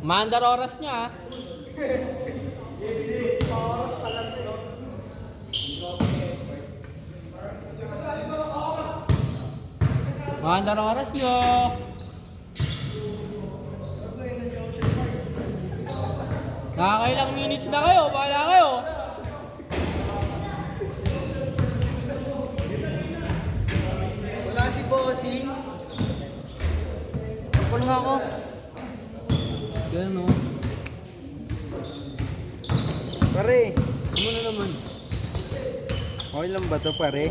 Maandar oras niya ah. Maandar oras nyo. Nakakailang minutes na kayo, bahala kayo. Wala si Bossing. Kapal nga ako. Ganun o. Pare, ano na naman? Okay lang ba to pare?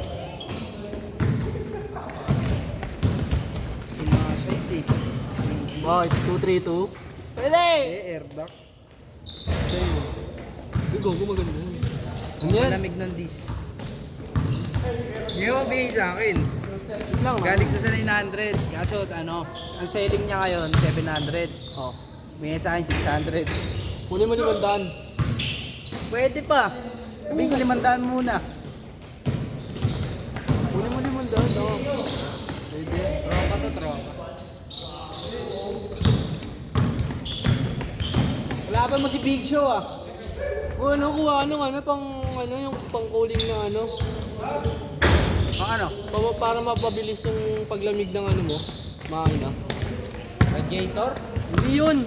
Sumasite eh. Bakit? 2-3-2? Pwede! Air duct. Ikaw, gumaganda yun. Ano yan? Malamig ng dis. Hindi mo bigay sa akin. Yun lang. Galing to sa 900. Kaso ano, ang selling niya ngayon 700. Oh. Bigay sa akin 600. Kunin mo 500. Pwede pa. Sabihin ko 500 muna. Kunin mo 500. Oh. Pwede. Tropa to tropa. Laban mo si Big Show ah. O ano, kuha ano, yung pang cooling na ano. Ano? Para mapabilis yung paglamig ng ano mo. Makina. Radiator? Hindi yun.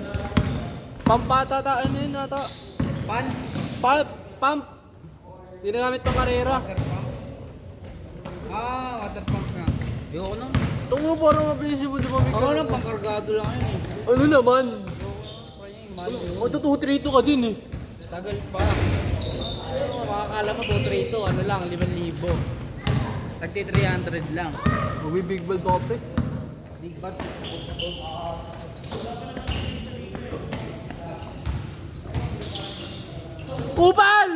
Pampatata, ano yun ata? Pan? Pump. Ginagamit pang karera. Water pump? Ah, water pump na. Ayoko nang. Tungo parang mabilis mo, di ba? Ako lang, pangkargado lang yun eh. Ano naman? Ayoko O, 2-3-2 ka din eh. tagal pa. Ano, makakala mo 232, ano lang, 5,000. Tagti 300 lang. Uwi big ball pa pre. Big bag. Kupal!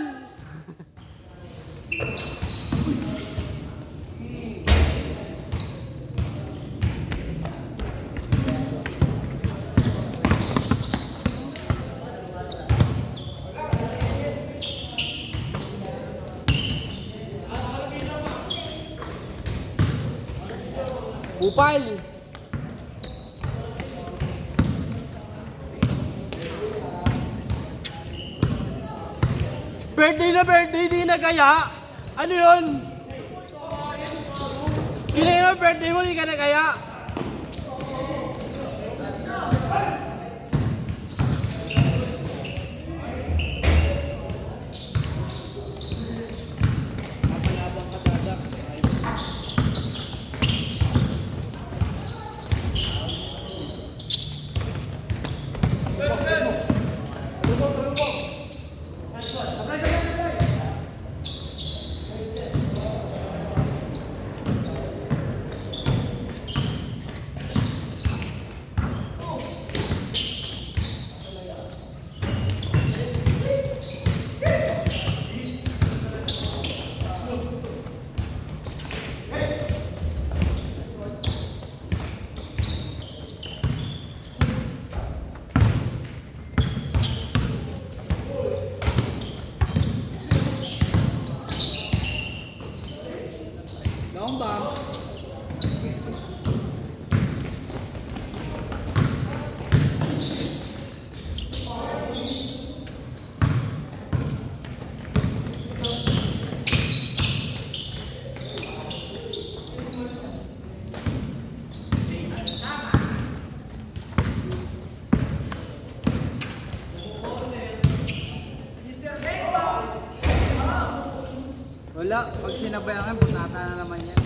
Kupal! Birthday, di na kaya? Ano yun? Kailan yung birthday mo, di ka na kaya? Mapalabang ka dadak. Daon ba? Wala, pag sinabayan ka, butata na naman yan.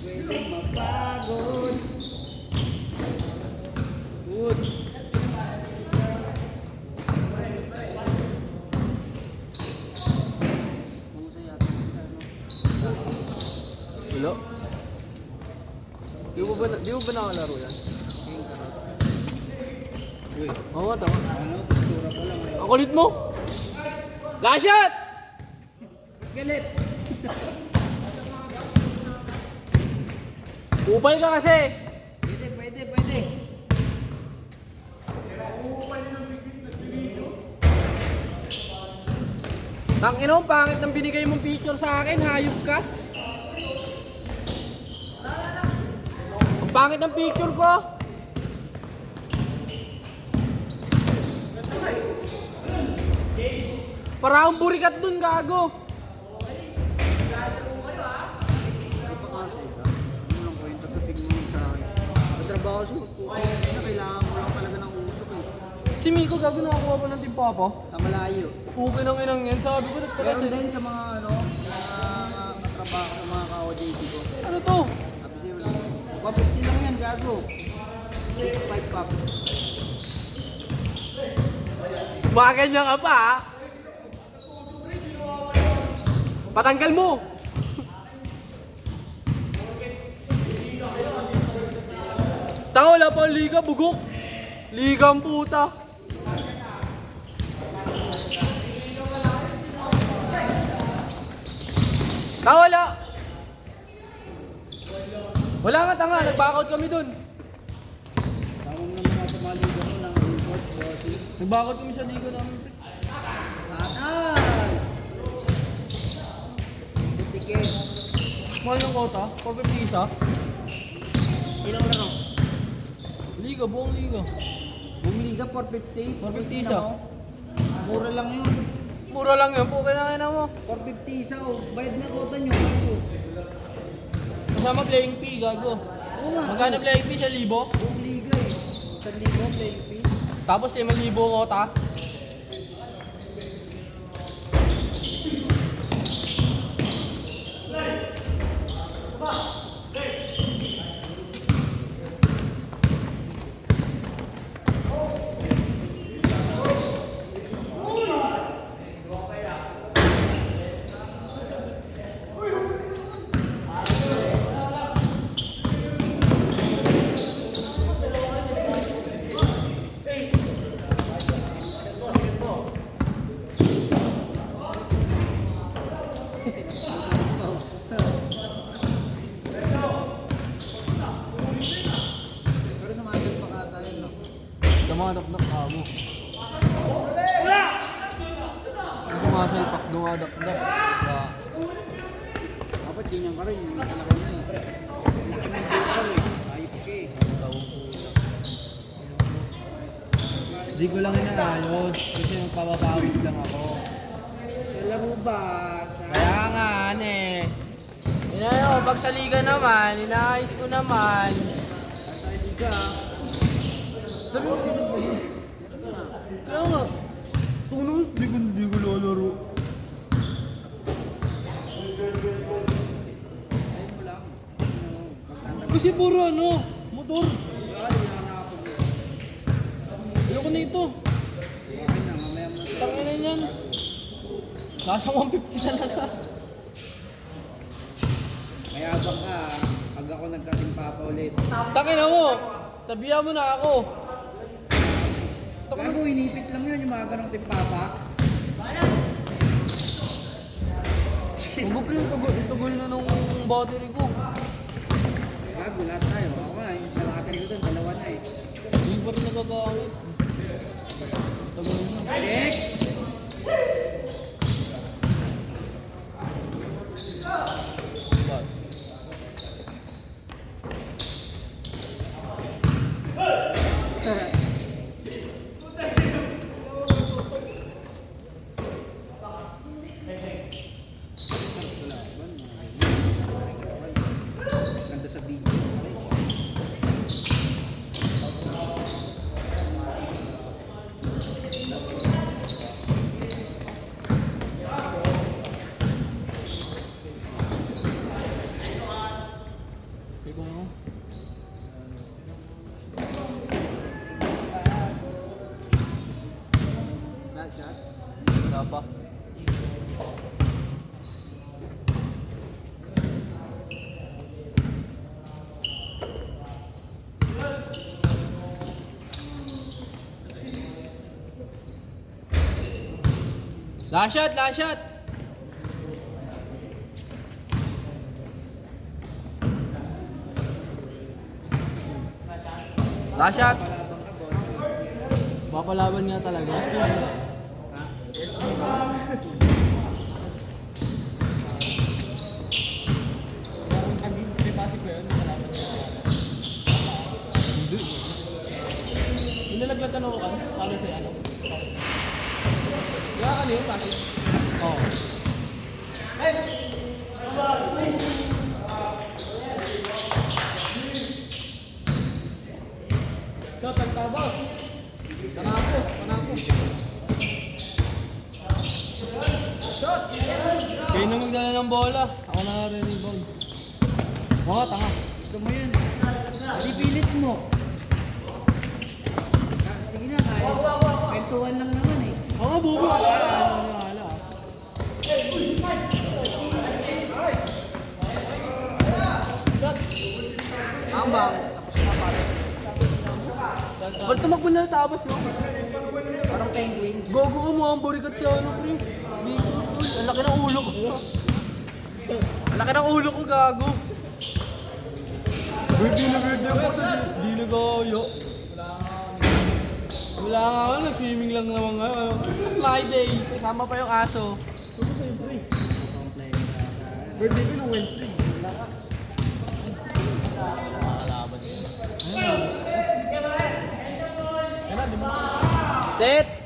Pwede mapagod. Good. Wala. Di mo ba nakalaro yan? Uy, Oo nga, tama. ano, postura pa lang. Ang kulit mo! Last shot! Galit! Upal ka kasi! Pwede. Tangina mo, pangit ng binigay mong picture. picture sa akin, hayop ka. Ang pangit ng picture ko. Para akong burikat dun, gago. Trabaho siya, na kailangan mo lang talaga ng usap eh. Si Miko, gago, nakakuha pa ng timpapa. Sa malayo. Okay ng inang yan. Sabi ko, Meron din sa mga ano, mga katrabaho sa mga ka-OJT ko. ano to? Sabi siya, 150 lang yan, gago. 6.5 pop. Bakit niya ka pa, ha? Patanggal mo! Tanga, wala pa ang liga, bugok. Liga ang puta. Tanga, wala. Wala nga, tanga. Nag-backout kami dun. Tawag naman nga sa mga liga mo ng import, bossy. Nag-backout kami sa liga namin. Atay! Ticket. Mahal ng kota, 450 isa. Ilang laro? Liga, buong liga. Bumili ka 450. 450 isa. Mura lang yun. Mura lang yun, pukin na nga mo. 450 isa oh. Bayad na kota nyo. Kasama playing fee, gago. Oo nga. Magkano playing fee? 1,000? Buong liga eh. 1,000 playing fee. Tapos 5,000 kota. Pero sumagal pa ka tayo no? Dumadap na kamo. Sumasalpak, dumadap na. Dapat ganyan ka rin. Yung talaga na eh. Laki ng dito eh. Ayos ka eh. Hindi ko lang inaayos kasi magpapapawis lang ako. Alam mo ba? Kaya nga, Inaano, pag sa liga naman, inaayos ko naman. Sa liga. Sabi mo, kaya nga. Tunong, hindi ko lalaro. Ayun mo lang. Kasi puro ano, motor. Ayoko na ito. Okay na, mamaya mo na. Tangin na yan. Nasa 150 talaga. Kaya abang ka, pag ako nagkatimpapa ulit. Tangin na mo. Sabihan mo na ako. Gago, inipit lang yun yung mga ganong timpapa. Tugol na nung battery ko. Gago, lahat tayo. Ako nga, yung kalakatari ko doon, dalawa na eh. Hindi pa rin nagagamit. Tugol na. Check! Ganda sa video. Ikaw na. Last shot. Wala pa. Last shot, last shot. Last shot. Papalaban nga talaga. Kayo na magdala ng bola. Ako na rin rebound. Mga tanga. Gusto mo yun? Di pilit mo. Sige na, kaya. Kwentuhan lang naman eh. Oo nga, bubo. Wala. Ambang. Tapos na pare. Ba't tumakbo na tabas mo? Parang penguin. Gogo ka mo, ang burikat sa ano, pre. Dito, tol. Ang laki ng ulo ko. Ang laki ng ulo ko, gago. Birthday na birthday ko sa di nag-ayo. Wala nga ako, nag-swimming lang naman nga. Friday, kasama pa yung aso. Ito sa'yo, pre. Birthday ko nung Wednesday. Wala ka. Set!